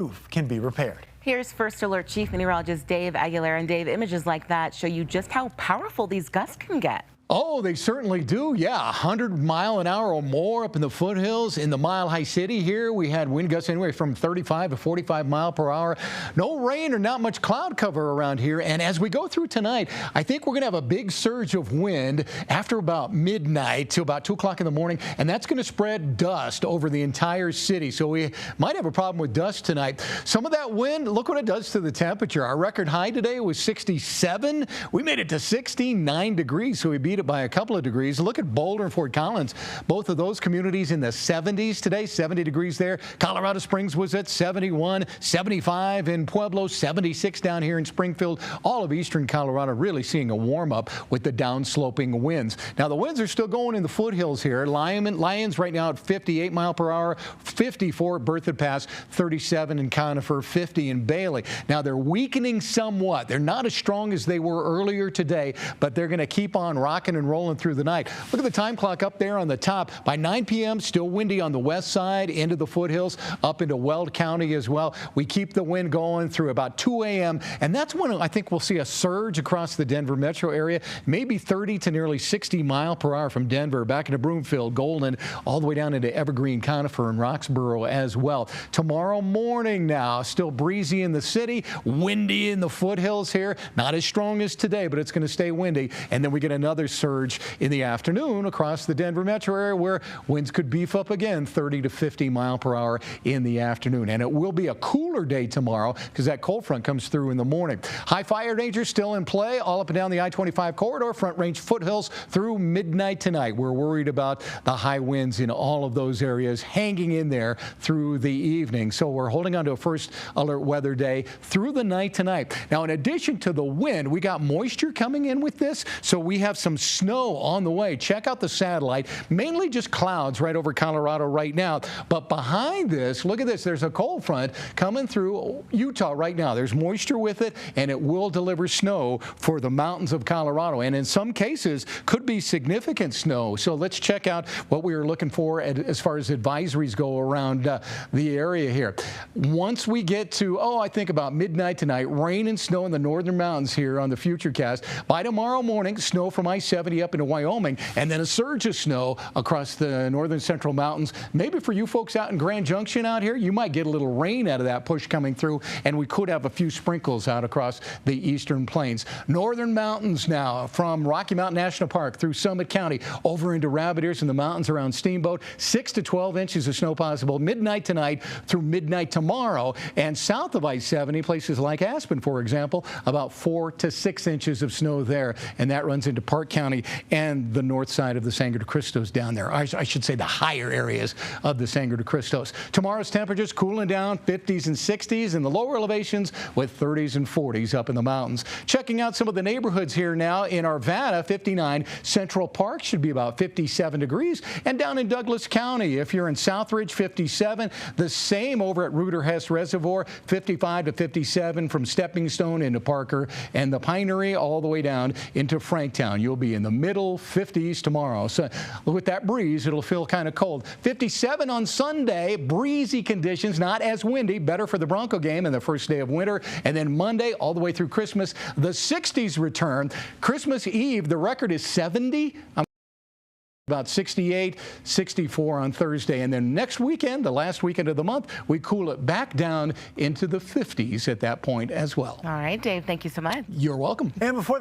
roof can be repaired. Here's First Alert Chief Meteorologist Dave Aguilera. And Dave, images like that show you just how powerful these gusts can get. Oh, they certainly do. Yeah, 100 mile an hour or more up in the foothills. In the Mile High City here, we had wind gusts anywhere from 35 to 45 mile per hour. No rain or not much cloud cover around here. And as we go through tonight, I think we're going to have a big surge of wind after about midnight to about 2 o'clock in the morning. And that's going to spread dust over the entire city. So we might have a problem with dust tonight. Some of that wind, look what it does to the temperature. Our record high today was 67. We made it to 69 degrees. So we beat it by a couple of degrees. Look at Boulder and Fort Collins. Both of those communities in the 70s today, 70 degrees there. Colorado Springs was at 71, 75 in Pueblo, 76 down here in Springfield. All of eastern Colorado really seeing a warm up with the downsloping winds. Now the winds are still going in the foothills here. Lyons right now at 58 mile per hour, 54 at Berthoud Pass, 37 in Conifer, 50 in Bailey. Now they're weakening somewhat. They're not as strong as they were earlier today, but they're going to keep on rocking and rolling through the night. Look at the time clock up there on the top. By 9 p.m., still windy on the west side, into the foothills, up into Weld County as well. We keep the wind going through about 2 a.m., and that's when I think we'll see a surge across the Denver metro area, maybe 30 to nearly 60 mile per hour from Denver back into Broomfield, Golden, all the way down into Evergreen, Conifer, and Roxborough as well. Tomorrow morning now, still breezy in the city, windy in the foothills here. Not as strong as today, but it's going to stay windy. And then we get another surge in the afternoon across the Denver metro area where winds could beef up again 30 to 50 mile per hour in the afternoon. And it will be a cooler day tomorrow because that cold front comes through in the morning. High fire danger still in play all up and down the I-25 corridor, Front Range foothills through midnight tonight. We're worried about the high winds in all of those areas hanging in there through the evening. So we're holding on to a first alert weather day through the night tonight. Now, in addition to the wind, we got moisture coming in with this. So we have some snow on the way. Check out the satellite. Mainly just clouds right over Colorado right now. But behind this, look at this. There's a cold front coming through Utah right now. There's moisture with it, and it will deliver snow for the mountains of Colorado. And in some cases, could be significant snow. So let's check out what we are looking for as far as advisories go around the area here. Once we get to, I think about midnight tonight, rain and snow in the northern mountains here on the Futurecast. By tomorrow morning, snow from I-70 up into Wyoming, and then a surge of snow across the northern central mountains. Maybe for you folks out in Grand Junction out here, you might get a little rain out of that push coming through, and we could have a few sprinkles out across the eastern plains. Northern mountains now, from Rocky Mountain National Park through Summit County over into Rabbit Ears and the mountains around Steamboat. 6 to 12 inches of snow possible midnight tonight through midnight tomorrow. And south of I-70, places like Aspen, for example, about 4 to 6 inches of snow there. And that runs into Park County and the north side of the Sangre de Cristos down there. I should say the higher areas of the Sangre de Cristos. Tomorrow's temperatures cooling down 50s and 60s in the lower elevations with 30s and 40s up in the mountains. Checking out some of the neighborhoods here now in Arvada, 59. Central Park should be about 57 degrees. And down in Douglas County, if you're in Southridge, 57. The same over at Ruder-Hess Reservoir, 55 to 57 from Stepping Stone into Parker and the Pinery all the way down into Franktown. You'll be in the middle 50s tomorrow. So with that breeze, it'll feel kind of cold. 57 on Sunday, breezy conditions, not as windy, better for the Bronco game and the first day of winter. And then Monday all the way through Christmas, the 60s return. Christmas Eve, the record is 70. About 68, 64 on Thursday. And then next weekend, the last weekend of the month, we cool it back down into the 50s at that point as well. All right, Dave, thank you so much. You're welcome. And before